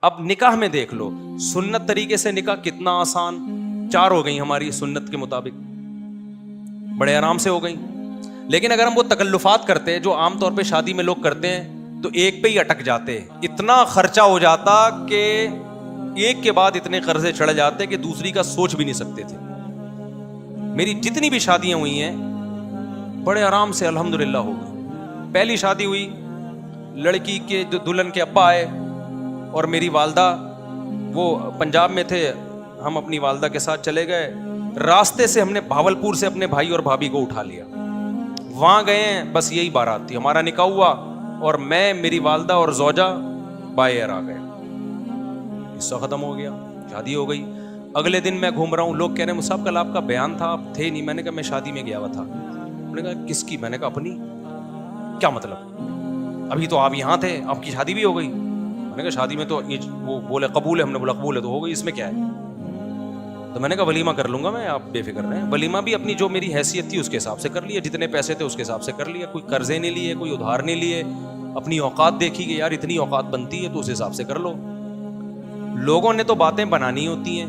اب نکاح میں دیکھ لو, سنت طریقے سے نکاح کتنا آسان, 4 ہو گئی ہماری سنت کے مطابق, بڑے آرام سے ہو گئی. لیکن اگر ہم وہ تکلفات کرتے جو عام طور پہ شادی میں لوگ کرتے ہیں تو ایک پہ ہی اٹک جاتے, اتنا خرچہ ہو جاتا کہ ایک کے بعد اتنے قرضے چڑھ جاتے کہ دوسری کا سوچ بھی نہیں سکتے تھے. میری جتنی بھی شادیاں ہوئی ہیں بڑے آرام سے الحمدللہ ہو گئی. پہلی شادی ہوئی, لڑکی کے جو دلہن کے ابا آئے اور میری والدہ وہ پنجاب میں تھے, ہم اپنی والدہ کے ساتھ چلے گئے. راستے سے ہم نے بھاولپور سے اپنے بھائی اور بھابھی کو اٹھا لیا, وہاں گئے ہیں, بس یہی بارات تھی. ہمارا نکاح ہوا اور میں, میری والدہ اور زوجہ بائی ایئر آ گئے. قصہ ختم ہو گیا, شادی ہو گئی. اگلے دن میں گھوم رہا ہوں, لوگ کہہ رہے ہیں مصعب کل آپ کا بیان تھا, آپ تھے نہیں. میں نے کہا میں شادی میں گیا ہوا تھا. انہوں نے کہا کس کی؟ میں نے کہا اپنی. کیا مطلب؟ ابھی تو آپ یہاں تھے, آپ کی شادی بھی ہو گئی. میں نے کہا شادی میں تو وہ بولے قبول ہے, ہم نے بولا قبول ہے تو ہو گئی, اس میں کیا ہے. تو میں نے کہا ولیمہ کر لوں گا میں, آپ بے فکر رہیں. ولیمہ بھی اپنی جو میری حیثیت تھی اس کے حساب سے کر لیا, جتنے پیسے تھے اس کے حساب سے کر لیا. کوئی قرضے نہیں لیے, کوئی ادھار نہیں لیے, اپنی اوقات دیکھی کہ یار اتنی اوقات بنتی ہے تو اس حساب سے کر لو. لوگوں نے تو باتیں بنانی ہوتی ہیں,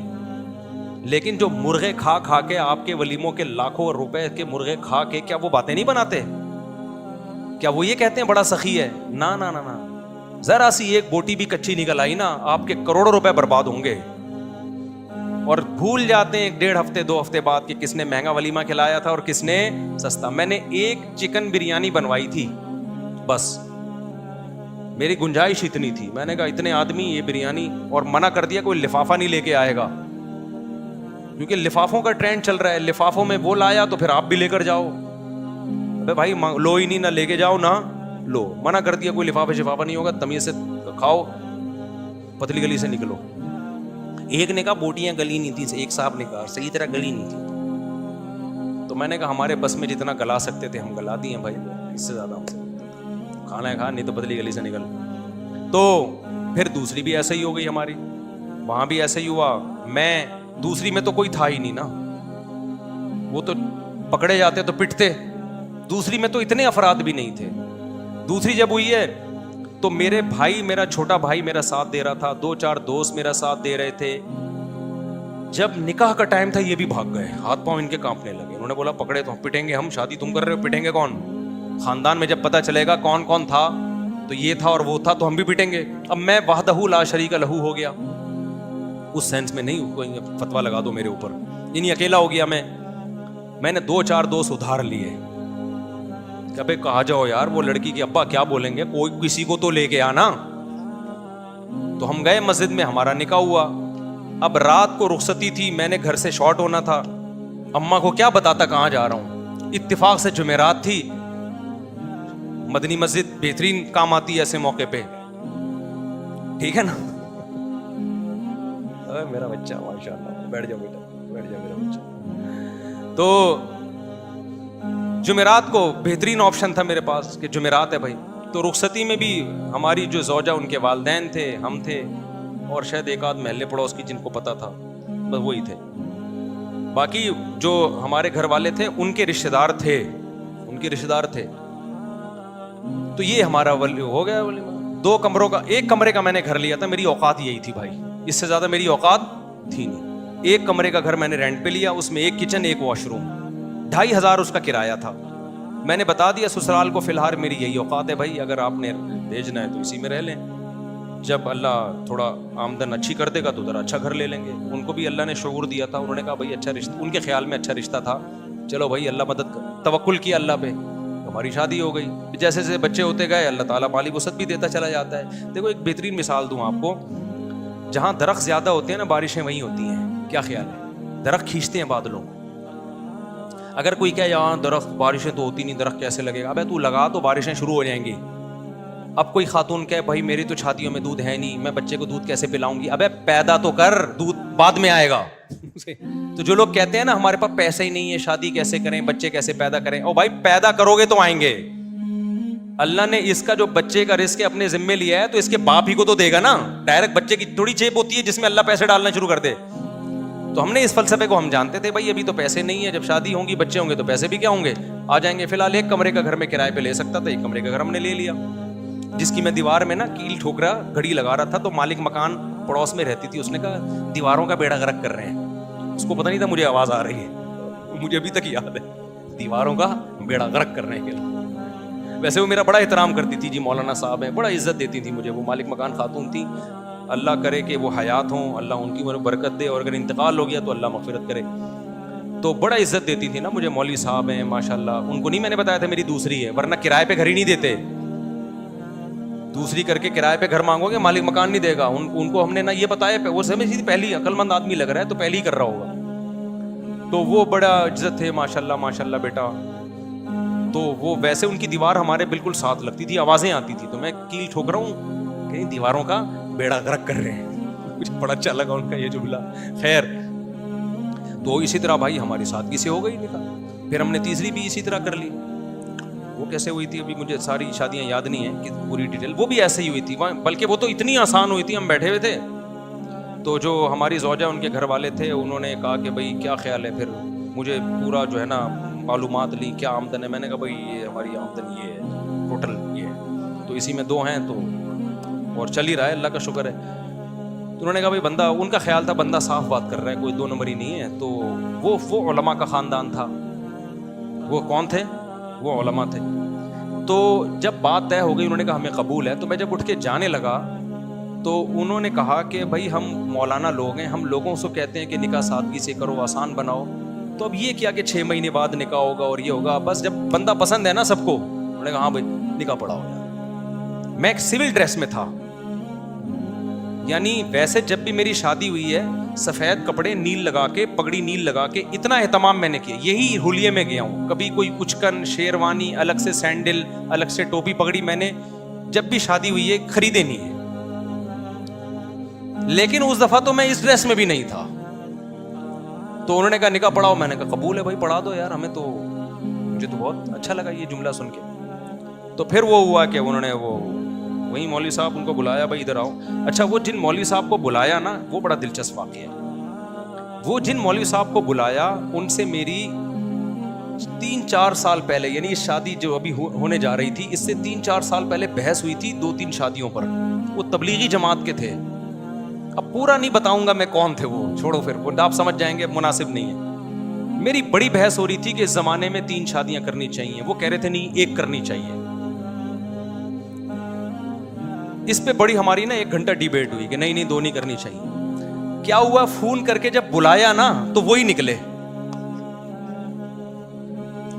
لیکن جو مرغے کھا کھا کے آپ کے ولیموں کے لاکھوں روپے کے مرغے کھا کے, کیا وہ باتیں نہیں بناتے؟ کیا وہ یہ کہتے ہیں بڑا سخی ہے؟ نا نا نا نا, ذرا سی ایک بوٹی بھی کچی نکل آئی نا, آپ کے کروڑوں روپے برباد ہوں گے. اور بھول جاتے ہیں 1.5 ہفتے 2 ہفتے بعد کہ کس نے مہنگا ولیمہ کھلایا تھا اور کس نے سستا. میں نے ایک چکن بریانی بنوائی تھی, بس میری گنجائش اتنی تھی. میں نے کہا اتنے آدمی یہ بریانی, اور منع کر دیا کوئی لفافہ نہیں لے کے آئے گا, کیونکہ لفافوں کا ٹرینڈ چل رہا ہے. لفافوں میں وہ لایا تو پھر آپ بھی لے کر جاؤ. ابے بھائی لو ہی نہیں, نہ لے کے جاؤ نہ لو. منع کر دیا کوئی لفافہ شفافہ نہیں ہوگا, تمیز سے کھاؤ, پتلی گلی سے نکلو. ایک نے کہا بوٹیاں گلی نہیں تھی, ایک صاحب نے کہا صحیح طرح گلی نہیں تھی. تو میں نے کہا ہمارے بس میں جتنا گلا سکتے تھے ہم گلا دیے بھائی, اس سے زیادہ ہم سے کھانا ہے کھا, نہیں تو پتلی گلی سے نکل. تو پھر دوسری بھی ایسے ہی ہو گئی ہماری, وہاں بھی ایسے ہی ہوا. میں دوسری میں تو کوئی تھا ہی نہیں نا, وہ تو پکڑے جاتے تو پٹتے. دوسری میں تو اتنے افراد بھی نہیں تھے. دوسری جب ہوئی ہے تو میرے بھائی, میرا چھوٹا بھائی میرا ساتھ دے رہا تھا, 2-4 دوست میرا ساتھ دے رہے تھے. جب نکاح کا ٹائم تھا یہ بھی بھاگ گئے, ہاتھ پاؤں ان کے کانپنے لگے. انہوں نے بولا پکڑے تو پٹیں گے ہم, شادی تم کر رہے ہو, پٹیں گے کون؟ خاندان میں جب پتا چلے گا کون کون تھا تو یہ تھا اور وہ تھا تو ہم بھی پٹیں گے. اب میں وحدہ لا شریک لہو ہو گیا, اس سینس میں نہیں کوئی فتوا لگا دو میرے اوپر, یعنی اکیلا ہو گیا میں نے 2-4 دوست ادھار لیے. ابے کہا جاؤ یار, وہ لڑکی کے ابا کیا بولیں گے, کوئی کسی کو تو لے کے آنا. تو ہم گئے مسجد میں, ہمارا نکاح ہوا. اب رات کو رخصتی تھی, میں نے گھر سے شارٹ ہونا تھا, اماں کو کیا بتاتا کہاں جا رہا ہوں. اتفاق سے جمعرات تھی, مدنی مسجد بہترین کام آتی ہے ایسے موقع پہ, ٹھیک ہے نا. میرا بچہ ماشاء اللہ, بیٹھ جاؤ بیٹا, بیٹھ جاؤ میرا بچہ. تو جمعرات کو بہترین آپشن تھا میرے پاس کہ جمعرات ہے بھائی. تو رخصتی میں بھی ہماری جو زوجہ, ان کے والدین تھے, ہم تھے, اور شاید 1-8 محلے پڑوس کی جن کو پتا تھا, بس وہی تھے. باقی جو ہمارے گھر والے تھے ان کے رشتہ دار تھے, تو یہ ہمارا ہو گیا ولیمہ. 2 کمروں کا, 1 کمرے کا میں نے گھر لیا تھا, میری اوقات یہی تھی بھائی, اس سے زیادہ میری اوقات تھی نہیں. 1 کمرے کا گھر میں نے رینٹ پہ لیا, اس میں 1 کچن 1 واش روم, 2,500 اس کا کرایہ تھا. میں نے بتا دیا سسرال کو فی الحال میری یہی اوقات ہے بھائی, اگر آپ نے بھیجنا ہے تو اسی میں رہ لیں, جب اللہ تھوڑا آمدن اچھی کر دے گا تو ذرا اچھا گھر لے لیں گے. ان کو بھی اللہ نے شعور دیا تھا, انہوں نے کہا بھائی اچھا رشتہ, ان کے خیال میں اچھا رشتہ تھا, چلو بھائی اللہ مدد کر, توکل کیا اللہ پہ, ہماری شادی ہو گئی. جیسے جیسے بچے ہوتے گئے اللہ تعالیٰ مالی وسعت بھی دیتا چلا جاتا ہے. دیکھو ایک بہترین مثال دوں آپ کو, جہاں درخت زیادہ ہوتے ہیں نا بارشیں وہیں ہوتی ہیں. کیا خیال ہے؟ درخت کھینچتے ہیں بادلوں. اگر کوئی کہے یہاں درخت بارشیں تو ہوتی نہیں, درخت کیسے لگے گا, ابے تو لگا تو بارشیں شروع ہو جائیں گی. اب کوئی خاتون کہے بھائی میری تو چھاتیوں میں دودھ ہے نہیں, میں بچے کو دودھ کیسے پلاؤں گی, ابے پیدا تو کر, دودھ بعد میں آئے گا. تو جو لوگ کہتے ہیں نا ہمارے پاس پیسے ہی نہیں ہے, شادی کیسے کریں, بچے کیسے پیدا کریں, او بھائی پیدا کرو گے تو آئیں گے. اللہ نے اس کا جو بچے کا رزق اپنے ذمے لیا ہے تو اس کے باپ ہی کو تو دے گا نا. ڈائریکٹ بچے کی تھوڑی جیب ہوتی ہے جس میں اللہ پیسے ڈالنا شروع کر دے. تو ہم نے اس فلسفے کو ہم جانتے تھے بھائی ابھی تو پیسے نہیں ہے, جب شادی ہوں گی بچے ہوں گے تو پیسے بھی کیا ہوں گے, آ جائیں گے. فی الحال 1 کمرے کا گھر میں کرائے پہ لے سکتا تھا, 1 کمرے کا گھر ہم نے لے لیا. جس کی میں دیوار میں نا کیل ٹھوک رہا گھڑی لگا رہا تھا, تو مالک مکان پڑوس میں رہتی تھی, اس نے کہا دیواروں کا بیڑا غرق کر رہے ہیں. اس کو پتہ نہیں تھا مجھے آواز آ رہی ہے, مجھے ابھی تک یاد ہے, دیواروں کا بیڑا غرق کر رہے ہیں. ویسے وہ میرا بڑا احترام کرتی تھی, جی مولانا صاحب ہیں, بڑا عزت دیتی تھی مجھے. وہ مالک مکان خاتون تھی, اللہ کرے کہ وہ حیات ہوں, اللہ ان کی برکت دے, اور اگر انتقال ہو گیا تو اللہ مغفرت کرے. تو بڑا عزت دیتی تھی نا مجھے, مولوی صاحب ہیں ماشاءاللہ. ان کو نہیں میں نے بتایا تھا میری دوسری ہے, ورنہ کرائے پہ گھر ہی نہیں دیتے. دوسری کر کے کرائے پہ گھر مانگو گے مالک مکان نہیں دے گا. ان کو ہم نے نہ یہ بتایا, وہ سمجھ تھی پہلی عقل مند آدمی لگ رہا ہے تو پہلی ہی کر رہا ہوگا. تو وہ بڑا عزت تھے ماشاءاللہ ماشاءاللہ بیٹا. تو وہ ویسے ان کی دیوار ہمارے بالکل ساتھ لگتی تھی, آوازیں آتی تھی, تو میں کیل ٹھوک رہا ہوں کہ دیواروں کا بیڑا غرق کر رہے ہیں. مجھے بڑا اچھا لگا ان کا یہ جملہ. خیر, تو اسی طرح بھائی ہماری سادگی سے ہو گئی نکاح. پھر ہم نے تیسری بھی اسی طرح کر لی. وہ کیسے ہوئی تھی ابھی مجھے ساری شادیاں یاد نہیں ہیں کہ پوری ڈیٹیل, وہ بھی ایسے ہی ہوئی تھی, بلکہ وہ تو اتنی آسان ہوئی تھی. ہم بیٹھے ہوئے تھے تو جو ہماری زوجہ ان کے گھر والے تھے انہوں نے کہا کہ بھائی کیا خیال ہے. پھر مجھے پورا جو ہے نا معلومات لی, کیا آمدن ہے. میں نے کہا بھائی یہ ہماری آمدن یہ ہے, ٹوٹل یہ ہے, تو اسی میں 2 ہیں تو اور چل ہی رہا ہے, اللہ کا شکر ہے. تو انہوں نے کہا بھائی بندہ, ان کا خیال تھا بندہ صاف بات کر رہا ہے, کوئی 2 نمبری نہیں ہے. تو وہ علماء کا خاندان تھا. وہ کون تھے؟ وہ علماء تھے. تو جب بات طے ہو گئی, انہوں نے کہا ہمیں قبول ہے. تو میں جب اٹھ کے جانے لگا تو انہوں نے کہا کہ بھائی ہم مولانا لوگ ہیں, ہم لوگوں سے کہتے ہیں کہ نکاح سادگی سے کرو, آسان بناؤ. تو اب یہ کیا کہ 6 مہینے بعد نکاح ہوگا اور یہ ہوگا, بس جب بندہ پسند ہے نا سب کو. انہوں نے کہا ہاں بھائی نکاح پڑھاؤ. میں ایک سول ڈریس میں تھا, یعنی ویسے جب بھی میری شادی ہوئی ہے سفید کپڑے نیل لگا کے, پگڑی نیل لگا کے, اتنا اہتمام میں نے کیا. یہی حلیے میں گیا ہوں, کبھی کوئی اچکن شیروانی الگ سے, سینڈل الگ سے, ٹوپی پگڑی میں نے جب بھی شادی ہوئی ہے خریدے نہیں ہے. لیکن اس دفعہ تو میں اس ڈریس میں بھی نہیں تھا. تو انہوں نے کہا نکاح پڑھاؤ. میں نے کہا قبول ہے بھائی پڑھا دو یار, ہمیں تو, مجھے تو بہت اچھا لگا یہ جملہ سن کے. تو پھر وہ ہوا کہ انہوں نے وہی مولوی صاحب ان کو بلایا, بھائی ادھر آؤ. اچھا, وہ جن مولوی صاحب کو بلایا نا, وہ بڑا دلچسپ واقعہ ہے. وہ جن مولوی صاحب کو بلایا ان سے میری 3-4 سال پہلے, یعنی شادی جو ابھی ہونے جا رہی تھی اس سے 3-4 سال پہلے بحث ہوئی تھی 2-3 شادیوں پر. وہ تبلیغی جماعت کے تھے. اب پورا نہیں بتاؤں گا میں کون تھے وہ, چھوڑو پھر, وہ آپ سمجھ جائیں گے, مناسب نہیں ہے. میری بڑی بحث ہو رہی تھی کہ اس زمانے میں 3 شادیاں کرنی چاہیے. وہ کہہ رہے تھے نہیں 1 کرنی چاہیے. اس پہ بڑی ہماری نا 1 گھنٹہ ڈیبیٹ ہوئی کہ نہیں 2 نہیں کرنی چاہیے. کیا ہوا, فون کر کے جب بلایا نا تو وہی نکلے.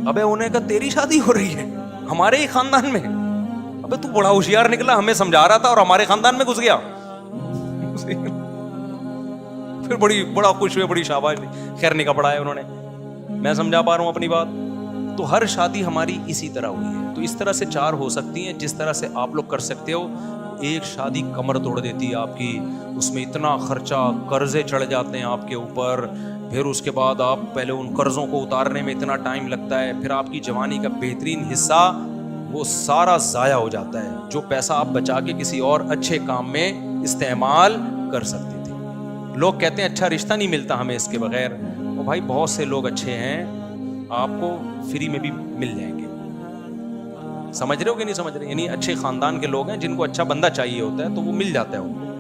ابے انہیں کہا تیری شادی ہو رہی ہے ہمارے ہی خاندان میں. ابے تو بڑا ہوشیار نکلا, ہمیں سمجھا رہا تھا اور ہمارے خاندان میں گھس گیا. پھر بڑا خوش ہوئے, بڑی شاباش دی. خیر نکاح پڑھایا انہوں نے. میں سمجھا پا رہا ہوں اپنی بات. تو ہر شادی ہماری اسی طرح ہوئی ہے. تو اس طرح سے 4 ہو سکتی ہیں جس طرح سے آپ لوگ کر سکتے ہو. ایک شادی کمر توڑ دیتی ہے آپ کی, اس میں اتنا خرچہ, قرضے چڑھ جاتے ہیں آپ کے اوپر, پھر اس کے بعد آپ پہلے ان قرضوں کو اتارنے میں اتنا ٹائم لگتا ہے, پھر آپ کی جوانی کا بہترین حصہ وہ سارا ضائع ہو جاتا ہے, جو پیسہ آپ بچا کے کسی اور اچھے کام میں استعمال کر سکتے تھے. لوگ کہتے ہیں اچھا رشتہ نہیں ملتا ہمیں اس کے بغیر. اور بھائی بہت سے لوگ اچھے ہیں, آپ کو فری میں بھی مل جائیں گے. سمجھ رہے ہو کہ نہیں سمجھ رہے؟ یعنی اچھے خاندان کے لوگ ہیں جن کو اچھا بندہ چاہیے ہوتا ہے تو وہ مل جاتا ہے ان کو.